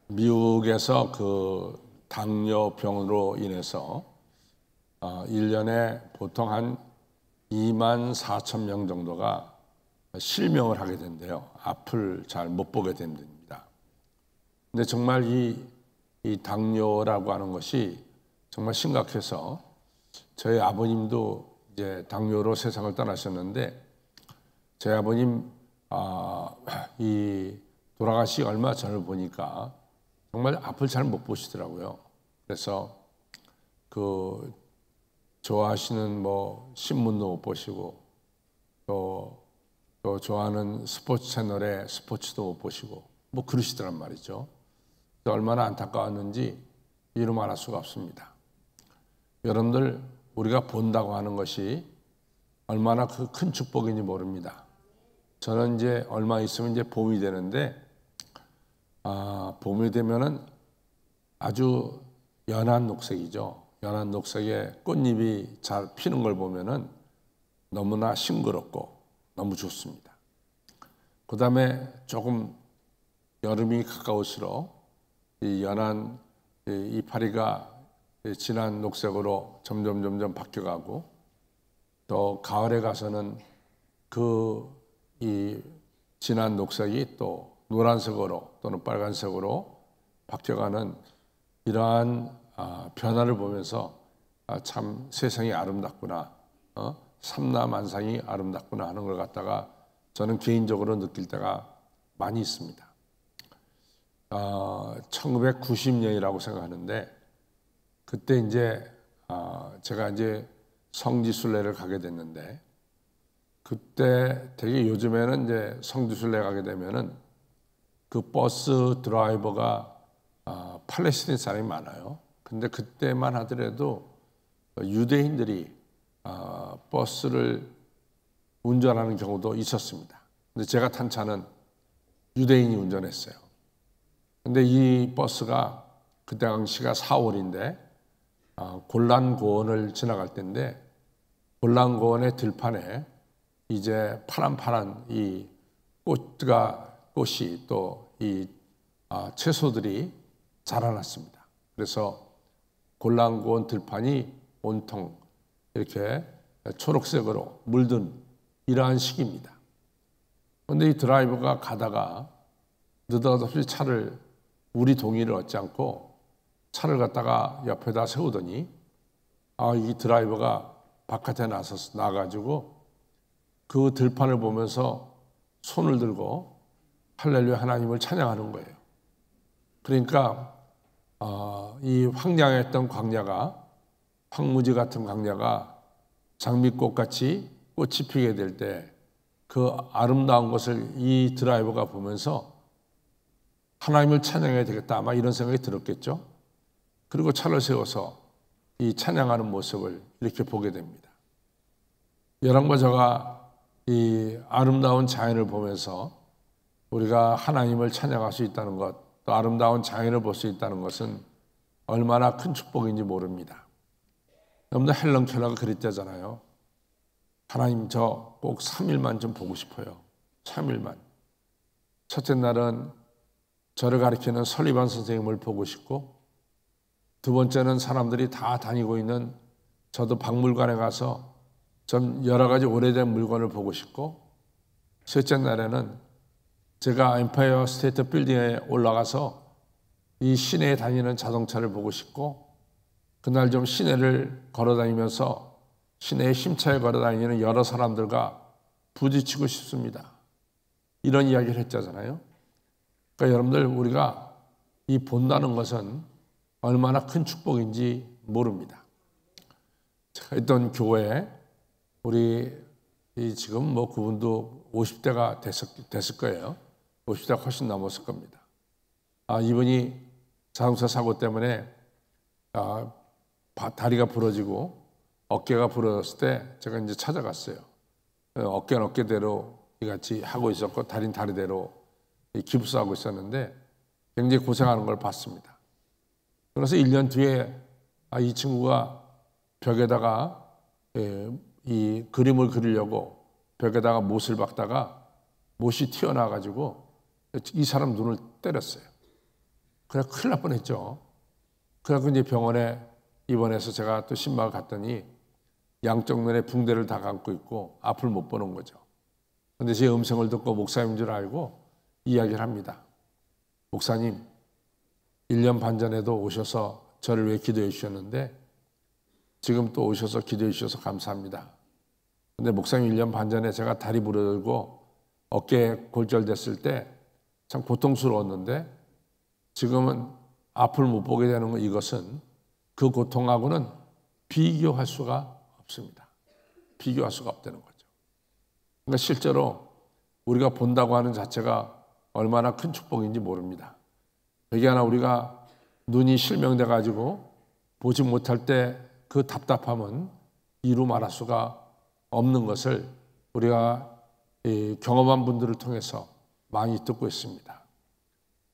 미국에서 그 당뇨병으로 인해서 1년에 보통 한 2만 4천 명 정도가 실명을 하게 된대요. 앞을 잘 못 보게 됩니다. 근데 정말 이 당뇨라고 하는 것이 정말 심각해서 저희 아버님도 이제 당뇨로 세상을 떠나셨는데 저희 아버님 이 돌아가시기 얼마 전을 보니까 정말 앞을 잘 못 보시더라고요. 그래서 그 좋아하시는 뭐 신문도 못 보시고 또 좋아하는 스포츠 채널의 스포츠도 못 보시고 뭐 그러시더란 말이죠. 얼마나 안타까웠는지 이루 말할 수가 없습니다. 여러분들 우리가 본다고 하는 것이 얼마나 그 큰 축복인지 모릅니다. 저는 이제 얼마 있으면 이제 봄이 되는데 봄이 되면은 아주 연한 녹색이죠. 연한 녹색에 꽃잎이 잘 피는 걸 보면은 너무나 싱그럽고 너무 좋습니다. 그 다음에 조금 여름이 가까울수록 이 연한 이파리가 진한 녹색으로 점점 바뀌어가고 또 가을에 가서는 이 진한 녹색이 또 노란색으로 또는 빨간색으로 바뀌어가는 이러한 변화를 보면서 참 세상이 아름답구나, 삼라만상이 아름답구나 하는 걸 갖다가 저는 개인적으로 느낄 때가 많이 있습니다. 1990년이라고 생각하는데 그때 이제 제가 이제 성지순례를 가게 됐는데 그때 되게 요즘에는 이제 성지순례 가게 되면은 그 버스 드라이버가 팔레스타인 사람이 많아요. 근데 그때만 하더라도 유대인들이 버스를 운전하는 경우도 있었습니다. 근데 제가 탄 차는 유대인이 운전했어요. 근데 이 버스가 그때 당시가 4월인데 골란 고원을 지나갈 때인데 골란 고원의 들판에 이제 파란 이 꽃이 또 이 채소들이 자라났습니다. 그래서 골란 고원 들판이 온통 이렇게 초록색으로 물든 이러한 시기입니다. 그런데 이 드라이버가 가다가 느닷없이 차를 우리 동의를 얻지 않고 차를 갖다가 옆에다 세우더니 이 드라이버가 바깥에 나가지고 그 들판을 보면서 손을 들고 할렐루야 하나님을 찬양하는 거예요. 그러니까 이 황량했던 광야가 황무지 같은 광야가 장미꽃같이 꽃이 피게 될 때 그 아름다운 것을 이 드라이버가 보면서 하나님을 찬양해야 되겠다 아마 이런 생각이 들었겠죠. 그리고 차를 세워서 이 찬양하는 모습을 이렇게 보게 됩니다. 여러분과 제가 이 아름다운 자연을 보면서 우리가 하나님을 찬양할 수 있다는 것, 또 아름다운 자연을 볼 수 있다는 것은 얼마나 큰 축복인지 모릅니다. 여러분들 헬런 켈러가 그랬잖아요. 하나님 저 꼭 3일만 좀 보고 싶어요. 3일만. 첫째 날은 저를 가리키는 설리반 선생님을 보고 싶고 두 번째는 사람들이 다 다니고 있는 저도 박물관에 가서 좀 여러 가지 오래된 물건을 보고 싶고 셋째 날에는 제가 엠파이어 스테이트 빌딩에 올라가서 이 시내에 다니는 자동차를 보고 싶고 그날 좀 시내를 걸어다니면서 시내에 힘차게 걸어다니는 여러 사람들과 부딪히고 싶습니다. 이런 이야기를 했잖아요. 그러니까 여러분들 우리가 이 본다는 것은 얼마나 큰 축복인지 모릅니다. 제가 있던 교회에 우리 지금 뭐 그분도 50대가 됐을 거예요. 50대가 훨씬 넘었을 겁니다. 이분이 자동차 사고 때문에 다리가 부러지고 어깨가 부러졌을 때 제가 이제 찾아갔어요. 어깨는 어깨대로 같이 하고 있었고 다리는 다리대로 기부스하고 있었는데 굉장히 고생하는 걸 봤습니다. 그래서 1년 뒤에 이 친구가 벽에다가 이 그림을 그리려고 벽에다가 못을 박다가 못이 튀어나와가지고 이 사람 눈을 때렸어요. 그래 큰일 날 뻔했죠. 그래서 이제 병원에 입원해서 제가 또 신방을 갔더니 양쪽 눈에 붕대를 다 감고 있고 앞을 못 보는 거죠. 그런데 제 음성을 듣고 목사님인 줄 알고 이야기를 합니다. 목사님, 1년 반 전에도 오셔서 저를 위해 기도해 주셨는데 지금 또 오셔서 기도해 주셔서 감사합니다. 근데 목사님 1년 반 전에 제가 다리 부러지고 어깨 골절됐을 때 참 고통스러웠는데 지금은 앞을 못 보게 되는 이것은 그 고통하고는 비교할 수가 없습니다. 비교할 수가 없다는 거죠. 그러니까 실제로 우리가 본다고 하는 자체가 얼마나 큰 축복인지 모릅니다. 여기 하나 우리가 눈이 실명돼 가지고 보지 못할 때 그 답답함은 이루 말할 수가 없는 것을 우리가 경험한 분들을 통해서 많이 듣고 있습니다.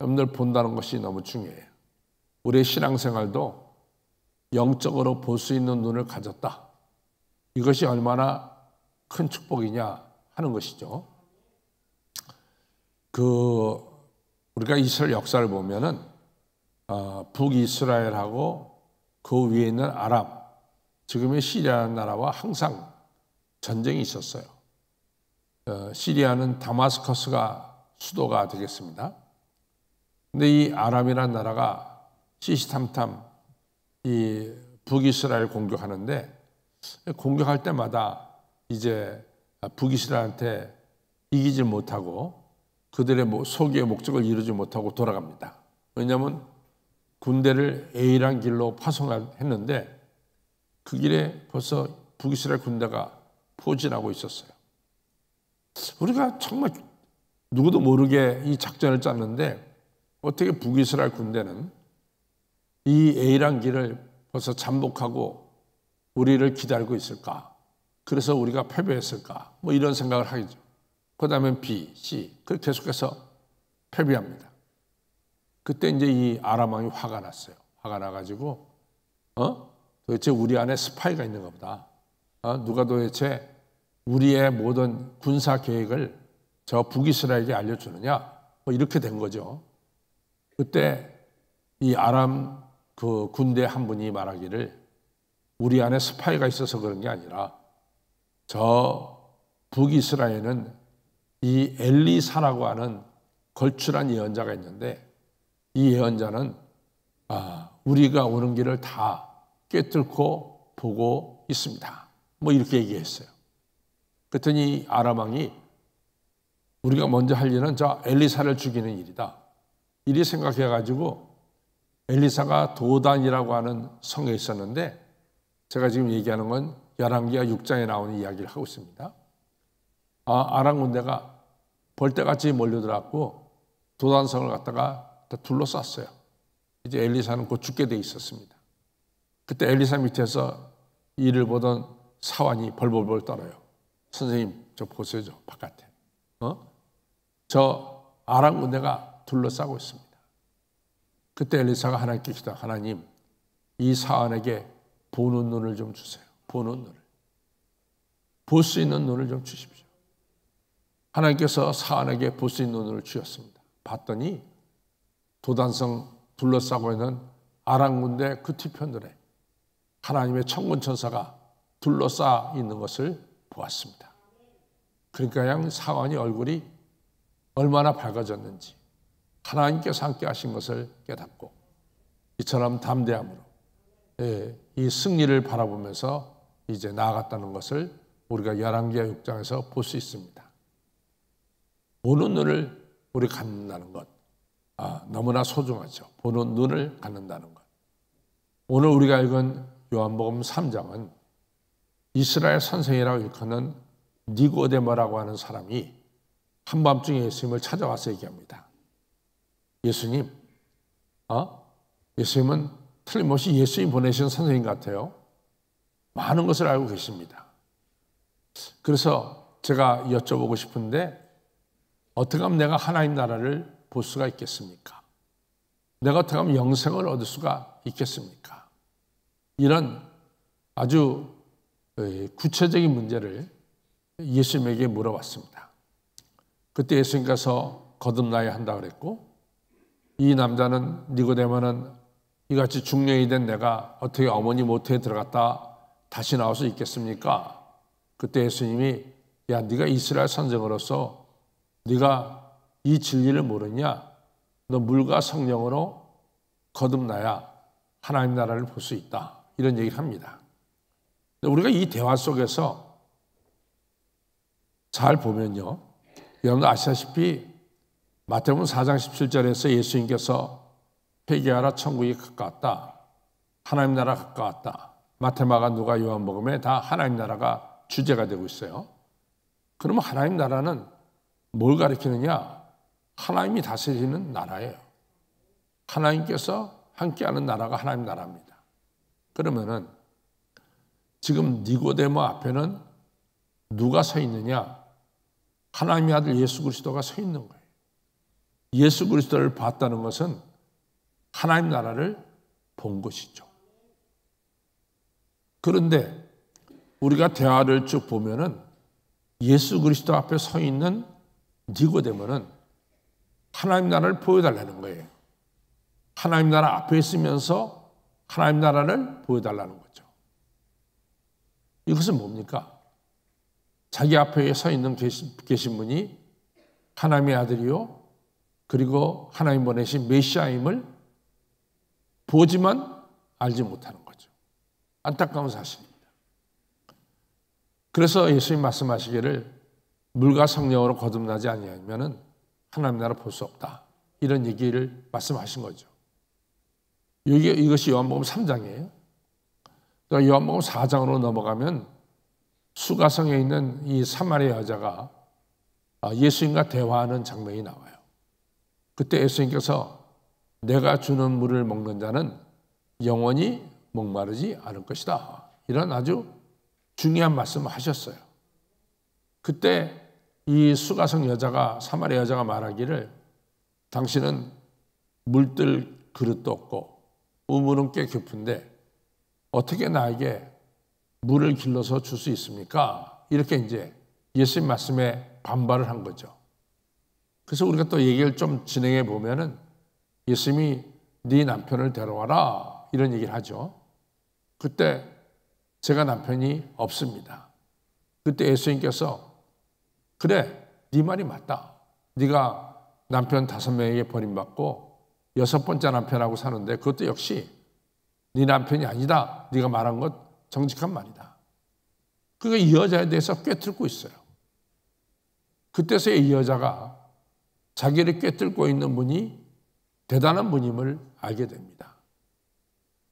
여러분들 본다는 것이 너무 중요해요. 우리의 신앙생활도 영적으로 볼 수 있는 눈을 가졌다. 이것이 얼마나 큰 축복이냐 하는 것이죠. 우리가 이스라엘 역사를 보면은 북이스라엘하고 그 위에 있는 아람, 지금의 시리아라는 나라와 항상 전쟁이 있었어요. 시리아는 다마스커스가 수도가 되겠습니다. 근데 이 아람이라는 나라가 시시탐탐 이 북이스라엘 공격하는데 공격할 때마다 이제 북이스라엘한테 이기지 못하고 그들의 소기의 목적을 이루지 못하고 돌아갑니다. 왜냐하면 군대를 A란 길로 파송했는데 그 길에 벌써 북이스라엘 군대가 포진하고 있었어요. 우리가 정말 누구도 모르게 이 작전을 짰는데 어떻게 북이스라엘 군대는 이 A란 길을 벌써 잠복하고 우리를 기다리고 있을까? 그래서 우리가 패배했을까? 뭐 이런 생각을 하죠. 그 다음에 B, C, 그 계속해서 패배합니다. 그때 이제 이 아람 왕이 화가 났어요. 화가 나가지고, 도대체 우리 안에 스파이가 있는가 보다. 누가 도대체 우리의 모든 군사 계획을 저 북이스라엘에게 알려주느냐? 뭐 이렇게 된 거죠. 그때 이 아람 그 군대 한 분이 말하기를 우리 안에 스파이가 있어서 그런 게 아니라 저 북이스라엘은 이 엘리사라고 하는 걸출한 예언자가 있는데 이 예언자는 우리가 오는 길을 다 꿰뚫고 보고 있습니다. 뭐 이렇게 얘기했어요. 그랬더니 아람 왕이 우리가 먼저 할 일은 저 엘리사를 죽이는 일이다. 이리 생각해가지고 엘리사가 도단이라고 하는 성에 있었는데 제가 지금 얘기하는 건 열왕기하 6장에 나오는 이야기를 하고 있습니다. 아람 군대가 벌떼같이 몰려들었고 도단성을 갖다가 다 둘러쌌어요. 이제 엘리사는 곧 죽게 돼 있었습니다. 그때 엘리사 밑에서 이를 보던 사환이 벌벌벌 떨어요. 선생님, 저 보세요, 저 바깥에. 저 아람 군대가 둘러싸고 있습니다. 그때 엘리사가 하나님께 기도, 하나님, 이 사환에게 보는 눈을 좀 주세요. 보는 눈을. 볼 수 있는 눈을 좀 주십시오. 하나님께서 사환에게 볼 수 있는 눈을 주셨습니다. 봤더니 도단성 둘러싸고 있는 아람 군대 그 뒤편들에 하나님의 천군 천사가 둘러싸 있는 것을 보았습니다. 그러니까 양 사환이 얼굴이 얼마나 밝아졌는지 하나님께서 함께 하신 것을 깨닫고 이처럼 담대함으로 이 승리를 바라보면서 이제 나아갔다는 것을 우리가 열왕기하 6장에서 볼 수 있습니다. 보는 눈을 우리 갖는다는 것 너무나 소중하죠. 보는 눈을 갖는다는 것. 오늘 우리가 읽은 요한복음 3장은 이스라엘 선생이라고 일컫는 니고데모라고 하는 사람이 한밤중에 예수님을 찾아와서 얘기합니다. 예수님, 예수님은 틀림없이 예수님 보내신 선생님 같아요. 많은 것을 알고 계십니다. 그래서 제가 여쭤보고 싶은데 어떻게 하면 내가 하나님 나라를 볼 수가 있겠습니까? 내가 어떻게 하면 영생을 얻을 수가 있겠습니까? 이런 아주 구체적인 문제를 예수님에게 물어봤습니다. 그때 예수님께서 거듭나야 한다고 그랬고 이 남자는 니고데모는 이같이 중년이 된 내가 어떻게 어머니 모태에 들어갔다 다시 나와서 있겠습니까? 그때 예수님이 야, 네가 이스라엘 선생으로서 네가 이 진리를 모르냐? 너 물과 성령으로 거듭나야 하나님 나라를 볼 수 있다. 이런 얘기를 합니다. 우리가 이 대화 속에서 잘 보면요. 여러분도 아시다시피 마태복음 4장 17절에서 예수님께서 회개하라 천국이 가까웠다. 하나님 나라 가까웠다. 마태마가 누가 요한복음에 다 하나님 나라가 주제가 되고 있어요. 그러면 하나님 나라는 뭘 가리키느냐? 하나님이 다스리는 나라예요. 하나님께서 함께하는 나라가 하나님 나라입니다. 그러면은 지금 니고데모 앞에는 누가 서 있느냐? 하나님의 아들 예수 그리스도가 서 있는 거예요. 예수 그리스도를 봤다는 것은 하나님 나라를 본 것이죠. 그런데 우리가 대화를 쭉 보면은 예수 그리스도 앞에 서 있는 니고데모는 하나님 나라를 보여달라는 거예요. 하나님 나라 앞에 있으면서 하나님 나라를 보여달라는 거죠. 이것은 뭡니까? 자기 앞에 서 있는 계신 분이 하나님의 아들이요, 그리고 하나님 보내신 메시아임을 보지만 알지 못하는 거죠. 안타까운 사실입니다. 그래서 예수님 말씀하시기를 물과 성령으로 거듭나지 아니하면은 하나님 나라 볼 수 없다. 이런 얘기를 말씀하신 거죠. 이것이 요한복음 3장이에요. 그러니까 요한복음 4장으로 넘어가면 수가성에 있는 이 사마리아 여자가 예수님과 대화하는 장면이 나와요. 그때 예수님께서 내가 주는 물을 먹는 자는 영원히 목마르지 않을 것이다. 이런 아주 중요한 말씀을 하셨어요. 그때 이 수가성 여자가, 사마리아 여자가 말하기를 당신은 물들 그릇도 없고 우물은 꽤 깊은데 어떻게 나에게 물을 길러서 줄 수 있습니까? 이렇게 이제 예수님 말씀에 반발을 한 거죠. 그래서 우리가 또 얘기를 좀 진행해 보면은 예수님이 네 남편을 데려와라 이런 얘기를 하죠. 그때 제가 남편이 없습니다. 그때 예수님께서 그래, 네 말이 맞다. 네가 남편 5명에게 버림받고 6번째 남편하고 사는데 그것도 역시 네 남편이 아니다. 네가 말한 것 정직한 말이다. 그러니까 이 여자에 대해서 꿰뚫고 있어요. 그때서야 이 여자가 자기를 꿰뚫고 있는 분이 대단한 분임을 알게 됩니다.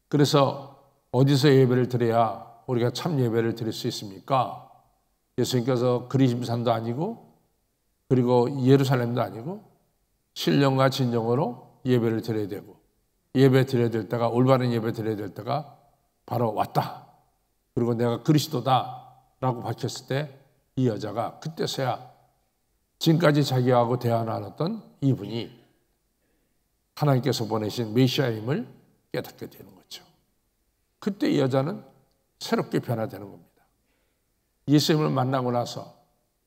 그래서 어디서 예배를 드려야 우리가 참 예배를 드릴 수 있습니까? 예수님께서 그리심산도 아니고 그리고 예루살렘도 아니고 신령과 진정으로 예배를 드려야 되고 예배 드려야 될 때가 올바른 예배 드려야 될 때가 바로 왔다. 그리고 내가 그리스도다라고 밝혔을 때 이 여자가 그때서야 지금까지 자기하고 대화 나눴던 이분이 하나님께서 보내신 메시아임을 깨닫게 되는 거죠. 그때 이 여자는 새롭게 변화되는 겁니다. 예수님을 만나고 나서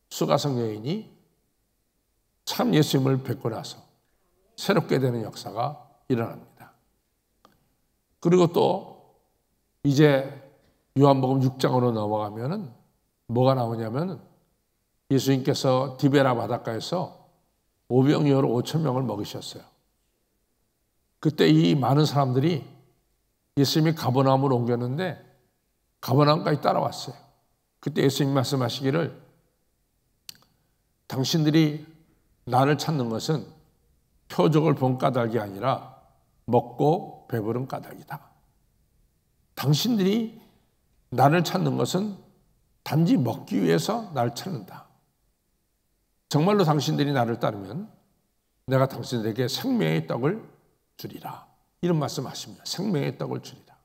수가성 여인이 참 예수님을 뵙고 나서 새롭게 되는 역사가 일어납니다. 그리고 또 이제 요한복음 6장으로 넘어가면은 뭐가 나오냐면 예수님께서 디베라 바닷가에서 오병이어로 5,000명을 먹이셨어요. 그때 이 많은 사람들이 예수님이 가버나움으로 옮겼는데 가버나움까지 따라왔어요. 그때 예수님 말씀하시기를 당신들이 나를 찾는 것은 표적을 본 까닭이 아니라 먹고 배부른 까닭이다. 당신들이 나를 찾는 것은 단지 먹기 위해서 나를 찾는다. 정말로 당신들이 나를 따르면 내가 당신들에게 생명의 떡을 주리라. 이런 말씀하십니다. 생명의 떡을 주리라.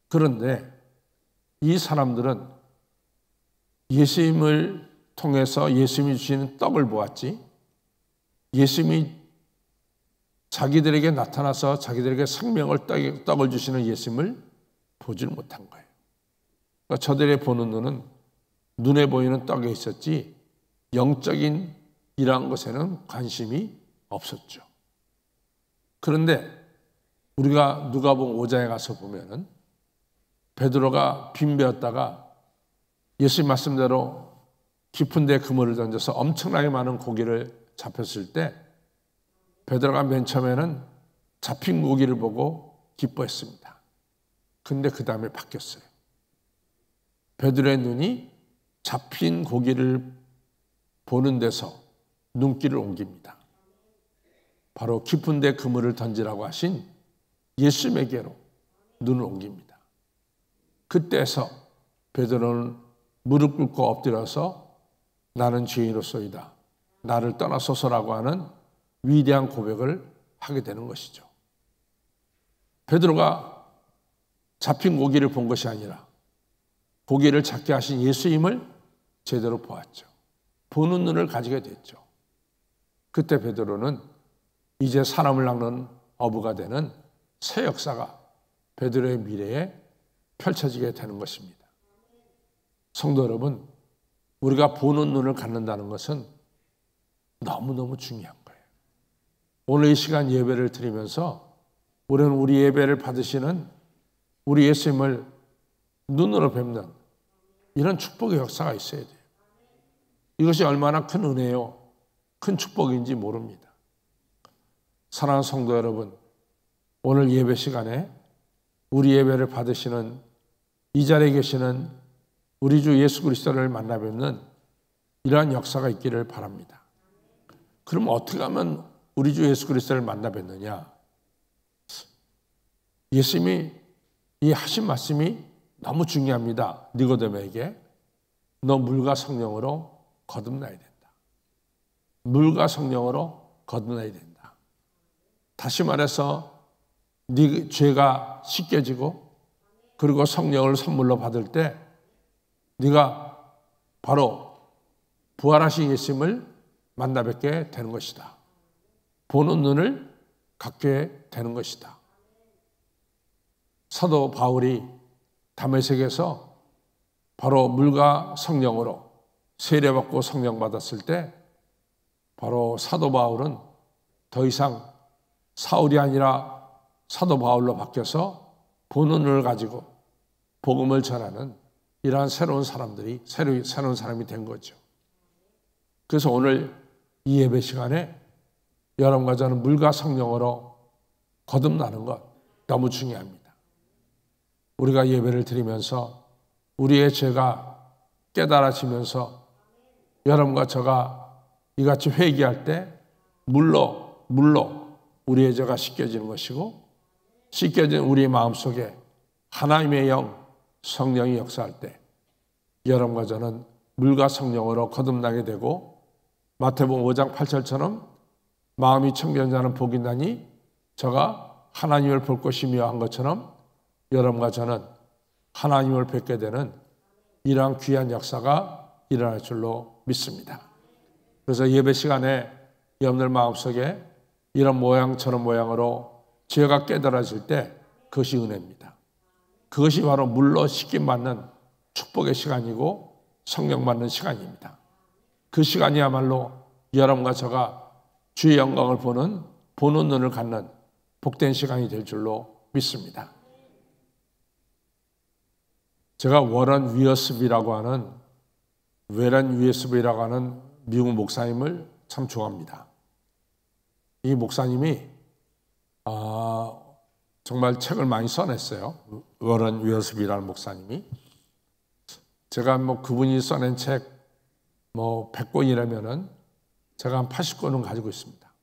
그런데 이 사람들은 예수님을 통해서 예수님이 주시는 떡을 보았지 예수님이 자기들에게 나타나서 자기들에게 생명을 떡을 주시는 예수님을 보지를 못한 거예요. 그러니까 저들의 보는 눈은 눈에 보이는 떡에 있었지 영적인 이러한 것에는 관심이 없었죠. 그런데 우리가 누가복음 5장에 가서 보면은 베드로가 빈배였다가 예수님 말씀대로 깊은 데 그물을 던져서 엄청나게 많은 고기를 잡혔을 때 베드로가 맨 처음에는 잡힌 고기를 보고 기뻐했습니다. 근데 그 다음에 바뀌었어요. 베드로의 눈이 잡힌 고기를 보는 데서 눈길을 옮깁니다. 바로 깊은 데 그물을 던지라고 하신 예수님에게로 눈을 옮깁니다. 그때서 베드로는 무릎 꿇고 엎드려서 나는 죄인으로소이다, 나를 떠나소서라고 하는 위대한 고백을 하게 되는 것이죠. 베드로가 잡힌 고기를 본 것이 아니라 고기를 잡게 하신 예수님을 제대로 보았죠. 보는 눈을 가지게 됐죠. 그때 베드로는 이제 사람을 낚는 어부가 되는 새 역사가 베드로의 미래에 펼쳐지게 되는 것입니다. 성도 여러분, 우리가 보는 눈을 갖는다는 것은 너무너무 중요한 거예요. 오늘 이 시간 예배를 드리면서 우리는 우리 예배를 받으시는 우리 예수님을 눈으로 뵙는 이런 축복의 역사가 있어야 돼요. 이것이 얼마나 큰 은혜요, 큰 축복인지 모릅니다. 사랑하는 성도 여러분, 오늘 예배 시간에 우리 예배를 받으시는 이 자리에 계시는 우리 주 예수 그리스도를 만나 뵙는 이러한 역사가 있기를 바랍니다. 그럼 어떻게 하면 우리 주 예수 그리스도를 만나 뵙느냐? 예수님이 이 하신 말씀이 너무 중요합니다. 니고데모에게 너 물과 성령으로 거듭나야 된다. 물과 성령으로 거듭나야 된다. 다시 말해서 네 죄가 씻겨지고 그리고 성령을 선물로 받을 때 네가 바로 부활하신 예수님을 만나 뵙게 되는 것이다. 보는 눈을 갖게 되는 것이다. 사도 바울이 다메섹에서 바로 물과 성령으로 세례받고 성령 받았을 때 바로 사도 바울은 더 이상 사울이 아니라 사도 바울로 바뀌어서 보는 눈을 가지고 복음을 전하는 이러한 새로운 사람들이 새로운 사람이 된 거죠. 그래서 오늘 이 예배 시간에 여러분과 저는 물과 성령으로 거듭나는 것 너무 중요합니다. 우리가 예배를 드리면서 우리의 죄가 깨달아지면서 여러분과 저가 이같이 회개할 때 물로 우리의 죄가 씻겨지는 것이고 씻겨진 우리의 마음속에 하나님의 영 성령이 역사할 때 여러분과 저는 물과 성령으로 거듭나게 되고 마태복음 5장 8절처럼 마음이 청결한 자는 복이 나니 저가 하나님을 볼 것이며 한 것처럼 여러분과 저는 하나님을 뵙게 되는 이러한 귀한 역사가 일어날 줄로 믿습니다. 그래서 예배 시간에 여러분들 마음속에 이런 모양 저런 모양으로 죄가 깨달아질 때 그것이 은혜입니다. 그것이 바로 물로 씻김 받는 축복의 시간이고 성령 받는 시간입니다. 그 시간이야말로 여러분과 저가 주의 영광을 보는 눈을 갖는 복된 시간이 될 줄로 믿습니다. 제가 워런 위어스비라고 하는 미국 목사님을 참 좋아합니다. 이 목사님이 정말 책을 많이 써냈어요. 워런 위어스비라는 목사님이. 제가 그분이 써낸 책 100권이라면은 제가 한 80권은 가지고 있습니다.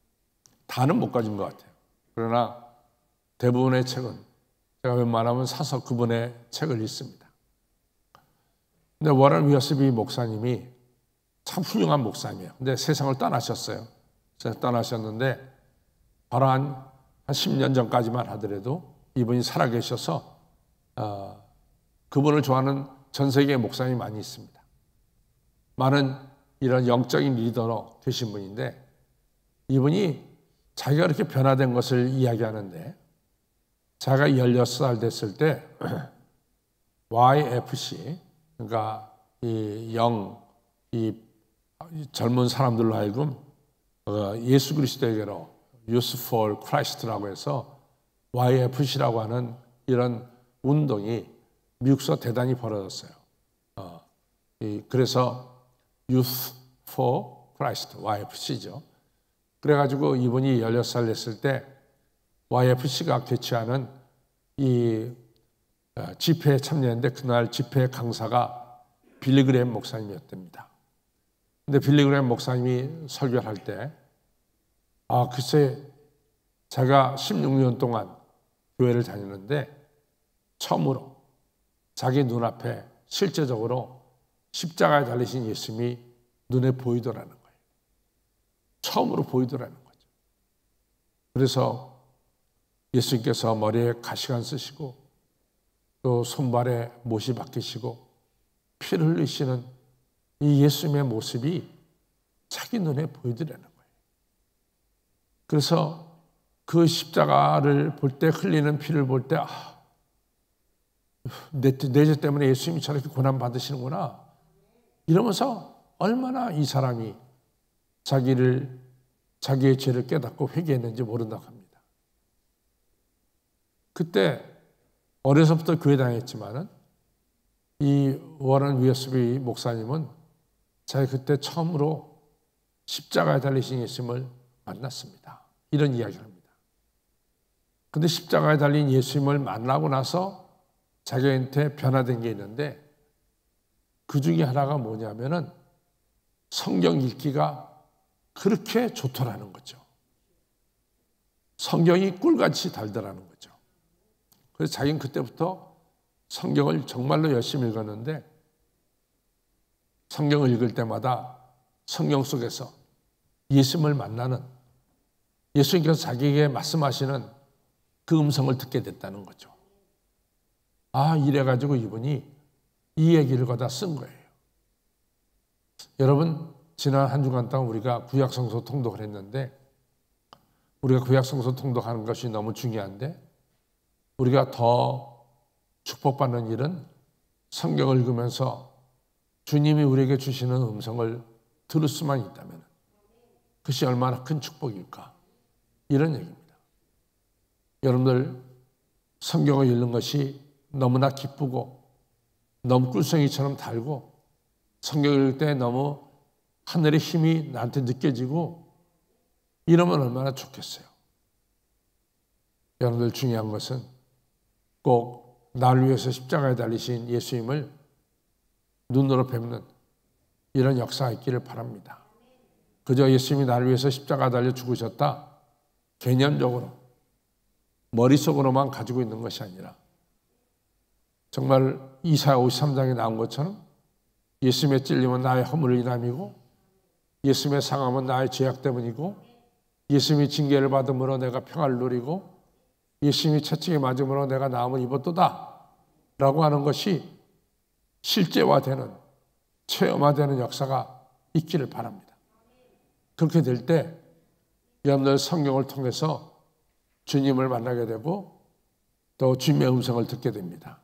다는 못 가진 것 같아요. 그러나 대부분의 책은 제가 웬만하면 사서 그분의 책을 읽습니다. 근데 워런 위어스비 목사님이 참 훌륭한 목사님이에요. 근데 세상을 떠나셨어요. 떠나셨는데 바로 한 10년 전까지만 하더라도 이분이 살아계셔서 그분을 좋아하는 전 세계의 목사님이 많이 있습니다. 많은 이런 영적인 리더로 되신 분인데 이분이 자기가 이렇게 변화된 것을 이야기하는데 자기가 16살 됐을 때 YFC 그러니까 이 젊은 사람들로 하여금 예수 그리스도에게로 Youth for Christ라고 해서 YFC라고 하는 이런 운동이 미국서 대단히 벌어졌어요. 그래서 Youth for Christ, YFC죠. 그래가지고 이분이 16살 됐을 때 YFC가 개최하는 이 집회에 참여했는데 그날 집회 강사가 빌리 그레이엄 목사님이었답니다. 근데 빌리 그레이엄 목사님이 설교를 할 때 글쎄 제가 16년 동안 교회를 다니는데 처음으로 자기 눈앞에 실제적으로 십자가에 달리신 예수님이 눈에 보이더라는 거예요. 처음으로 보이더라는 거죠. 그래서 예수님께서 머리에 가시관 쓰시고 또 손발에 못이 박히시고 피를 흘리시는 이 예수님의 모습이 자기 눈에 보이더라는 거예요. 그래서 그 십자가를 볼 때 흘리는 피를 볼 때 내 죄 때문에 예수님이 저렇게 고난 받으시는구나 이러면서 얼마나 이 사람이 자기의 죄를 깨닫고 회개했는지 모른다고 합니다. 그때 어려서부터 교회 다녔지만은 이 워런 위어스비 목사님은 자기 그때 처음으로 십자가에 달리신 예수님을 만났습니다. 이런 이야기를 합니다. 근데 십자가에 달린 예수님을 만나고 나서 자기한테 변화된 게 있는데 그 중에 하나가 뭐냐면은 성경 읽기가 그렇게 좋더라는 거죠. 성경이 꿀같이 달더라는 거죠. 그래서 자기는 그때부터 성경을 정말로 열심히 읽었는데 성경을 읽을 때마다 성경 속에서 예수님을 만나는 예수님께서 자기에게 말씀하시는 그 음성을 듣게 됐다는 거죠. 이래가지고 이분이 이 얘기를 거다 쓴 거예요. 여러분, 지난 한 주간 동안 우리가 구약성서 통독을 했는데 우리가 구약성서 통독하는 것이 너무 중요한데 우리가 더 축복받는 일은 성경을 읽으면서 주님이 우리에게 주시는 음성을 들을 수만 있다면 그것이 얼마나 큰 축복일까 이런 얘기입니다. 여러분들 성경을 읽는 것이 너무나 기쁘고 너무 꿀성이처럼 달고 성경을 읽을 때 너무 하늘의 힘이 나한테 느껴지고 이러면 얼마나 좋겠어요. 여러분들 중요한 것은 꼭 나를 위해서 십자가에 달리신 예수님을 눈으로 뵙는 이런 역사가 있기를 바랍니다. 그저 예수님이 나를 위해서 십자가에 달려 죽으셨다 개념적으로 머릿속으로만 가지고 있는 것이 아니라 정말 이사야 53장에 나온 것처럼 예수님의 찔림은 나의 허물을 인함이고 예수님의 상함은 나의 죄악 때문이고 예수님이 징계를 받음으로 내가 평안을 누리고 예수님이 채찍에 맞음으로 내가 나음을 입었도다 라고 하는 것이 실제화되는 체험화되는 역사가 있기를 바랍니다. 그렇게 될 때 여러분들 성경을 통해서 주님을 만나게 되고 또 주님의 음성을 듣게 됩니다.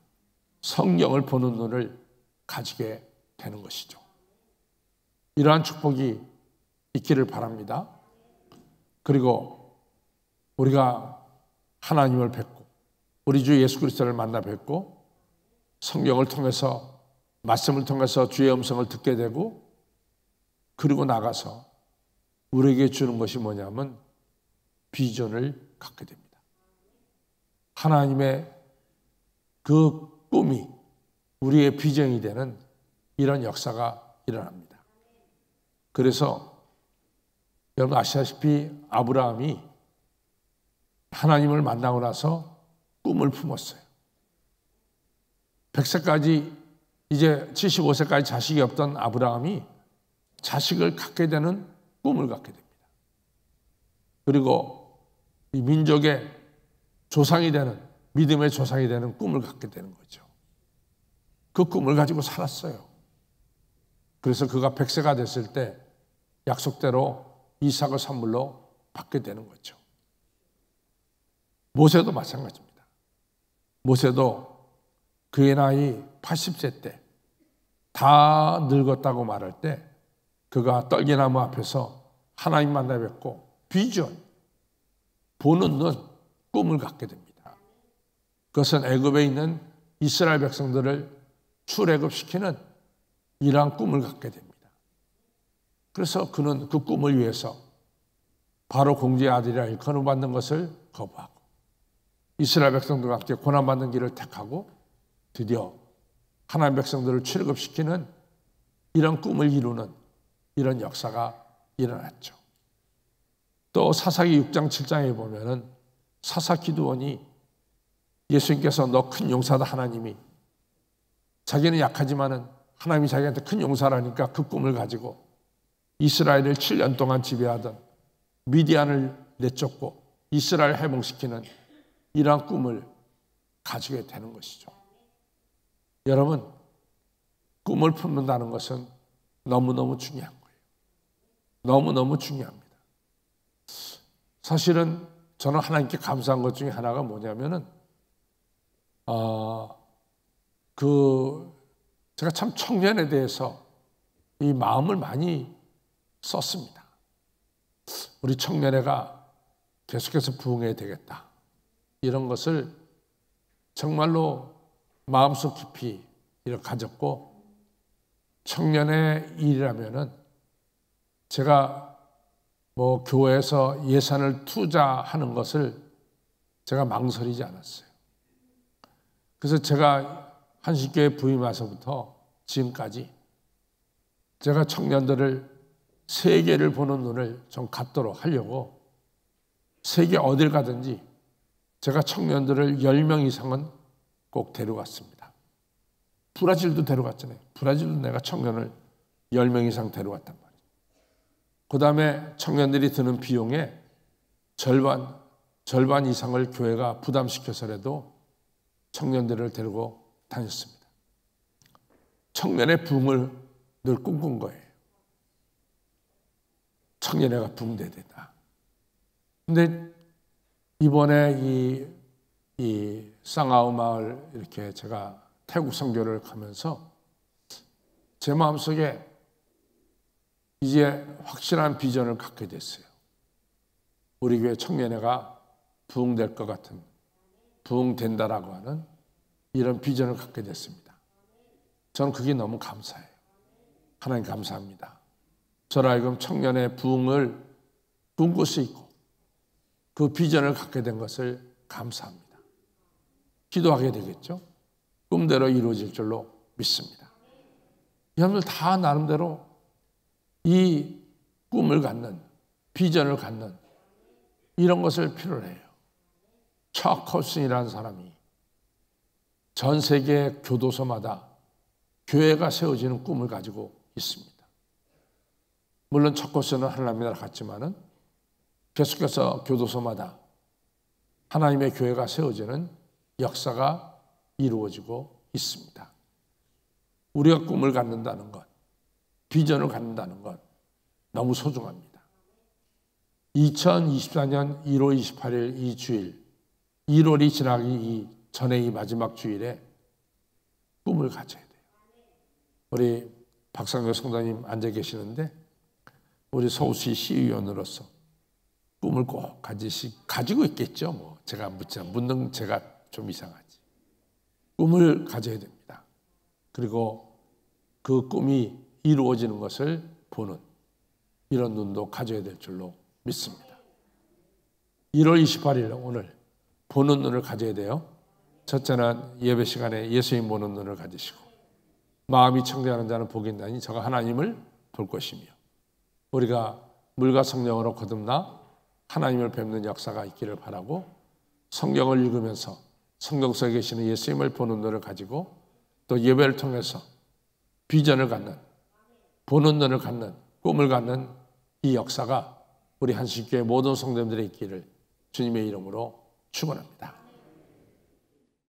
성경을 보는 눈을 가지게 되는 것이죠. 이러한 축복이 있기를 바랍니다. 그리고 우리가 하나님을 뵙고 우리 주 예수 그리스도를 만나 뵙고 성경을 통해서 말씀을 통해서 주의 음성을 듣게 되고 그리고 나가서 우리에게 주는 것이 뭐냐면 비전을 갖게 됩니다. 하나님의 그 꿈이 우리의 비전이 되는 이런 역사가 일어납니다. 그래서 여러분 아시다시피 아브라함이 하나님을 만나고 나서 꿈을 품었어요. 100세까지 이제 75세까지 자식이 없던 아브라함이 자식을 갖게 되는 꿈을 갖게 됩니다. 그리고 이 민족의 조상이 되는 믿음의 조상이 되는 꿈을 갖게 되는 거죠. 그 꿈을 가지고 살았어요. 그래서 그가 100세가 됐을 때 약속대로 이삭을 선물로 받게 되는 거죠. 모세도 마찬가지입니다. 모세도 그의 나이 80세 때 다 늙었다고 말할 때 그가 떨기나무 앞에서 하나님 만나 뵙고 비전, 보는 눈, 꿈을 갖게 됩니다. 그것은 애굽에 있는 이스라엘 백성들을 출애굽시키는 이러한 꿈을 갖게 됩니다. 그래서 그는 그 꿈을 위해서 바로 공주의 아들이라 일컬음 받는 것을 거부하고 이스라엘 백성들과 함께 고난받는 길을 택하고 드디어 하나님 백성들을 출애굽시키는 이런 꿈을 이루는 이런 역사가 일어났죠. 또 사사기 6장 7장에 보면은 사사 기드온이 예수님께서 너 큰 용사다 하나님이, 자기는 약하지만은 하나님이 자기한테 큰 용사라니까 그 꿈을 가지고 이스라엘을 7년 동안 지배하던 미디안을 내쫓고 이스라엘 해방시키는 이러한 꿈을 가지게 되는 것이죠. 여러분, 꿈을 품는다는 것은 너무너무 중요한 거예요. 너무너무 중요합니다. 사실은 저는 하나님께 감사한 것 중에 하나가 뭐냐면은 제가 참 청년에 대해서 이 마음을 많이 썼습니다. 우리 청년회가 계속해서 부흥해야 되겠다, 이런 것을 정말로 마음속 깊이 이렇게 가졌고, 청년의 일이라면은 제가 뭐 교회에서 예산을 투자하는 것을 제가 망설이지 않았어요. 그래서 제가 한식교회 부임해서부터 지금까지 제가 청년들을 세계를 보는 눈을 좀 갖도록 하려고 세계 어딜 가든지 제가 청년들을 10명 이상은 꼭 데려갔습니다. 브라질도 데려갔잖아요. 브라질도 내가 청년을 10명 이상 데려갔단 말이에요. 그 다음에 청년들이 드는 비용의 절반 이상을 교회가 부담시켜서라도 청년들을 데리고 다녔습니다. 청년의 부흥을 늘 꿈꾼 거예요. 청년회가 부흥돼야 된다. 근데 이번에 이 쌍아우 마을 이렇게 제가 태국 선교를 가면서 제 마음속에 이제 확실한 비전을 갖게 됐어요. 우리 교회 청년회가 부흥될 것 같은, 부흥된다라고 하는 이런 비전을 갖게 됐습니다. 저는 그게 너무 감사해요. 하나님 감사합니다. 저로 하여금 청년의 부흥을 꿈꿀 수 있고 그 비전을 갖게 된 것을 감사합니다. 기도하게 되겠죠. 꿈대로 이루어질 줄로 믿습니다. 여러분들 다 나름대로 이 꿈을 갖는, 비전을 갖는 이런 것을 필요로 해요. 척 콜슨이라는 사람이 전 세계 교도소마다 교회가 세워지는 꿈을 가지고 있습니다. 물론 척 콜슨은 하나님 나라 갔지만은 계속해서 교도소마다 하나님의 교회가 세워지는 역사가 이루어지고 있습니다. 우리가 꿈을 갖는다는 것, 비전을 갖는다는 것 너무 소중합니다. 2024년 1월 28일 이 주일, 1월이 지나기 전에 이 마지막 주일에 꿈을 가져야 돼요. 우리 박상효 성도님 앉아 계시는데 우리 서울시 시의원으로서 꿈을 꼭 가지고 있겠죠. 뭐 제가 묻는 제가 좀 이상하지. 꿈을 가져야 됩니다. 그리고 그 꿈이 이루어지는 것을 보는 이런 눈도 가져야 될 줄로 믿습니다. 1월 28일 오늘 보는 눈을 가져야 돼요. 첫째는 예배 시간에 예수님 보는 눈을 가지시고, 마음이 청대하는 자는 복이 있나니 저가 하나님을 볼 것이며, 우리가 물과 성령으로 거듭나 하나님을 뵙는 역사가 있기를 바라고, 성경을 읽으면서 성경 속에 계시는 예수님을 보는 눈을 가지고 또 예배를 통해서 비전을 갖는, 보는 눈을 갖는, 꿈을 갖는 이 역사가 우리 한식교회 모든 성도님들의 있기를 주님의 이름으로 축원합니다.